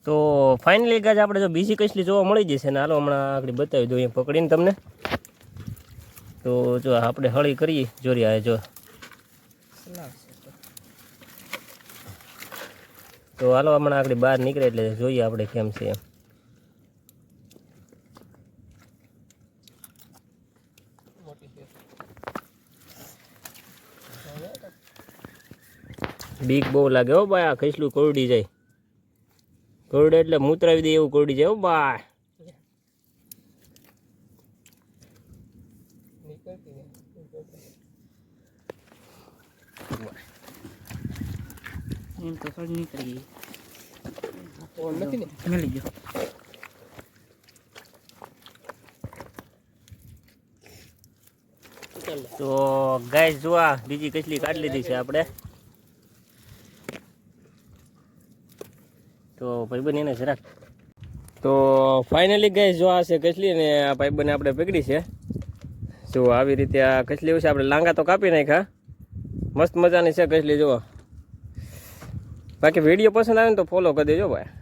તો ફાઇનલી ગાજ આપણે જો બીજી કસલી જોવા મળી જશે ને હાલો હમણાં આગળ બતાવી દઉં અહીંયા પકડીને તમને. તો જો આપણે હળી કરીએ જોરી આવે જો. તો હાલો હમણાં આગળ બહાર નીકળે એટલે જોઈએ આપણે કેમ છે એમ. બીક બહુ લાગે હો ભાઈ, આ ખસલું કોરડી જાય. કોરડે એટલે મૂતરાવી દે એવું કોરડી જાય હો ભાઈ. એમ તો થોડી નીકળી ગઈ. નથી ને મળી ગયો. તો ગાઈસ જો આ બીજી કસલી કાઢી લીધી છે આપણે. તો ભાઈબંધ એને જરાક. તો ફાઇનલી ગાઈસ જો આ છે કસલી ને આ ભાઈબંધને આપણે પકડી છે. જો આવી રીતે આ કસલી છે આપણે લાંગા તો કાપી નાખ્યા. મસ્ત મજાની છે કસલી જુઓ. બાકી વિડીયો પસંદ આવે ને તો ફોલો કરી દેજો ભાઈ.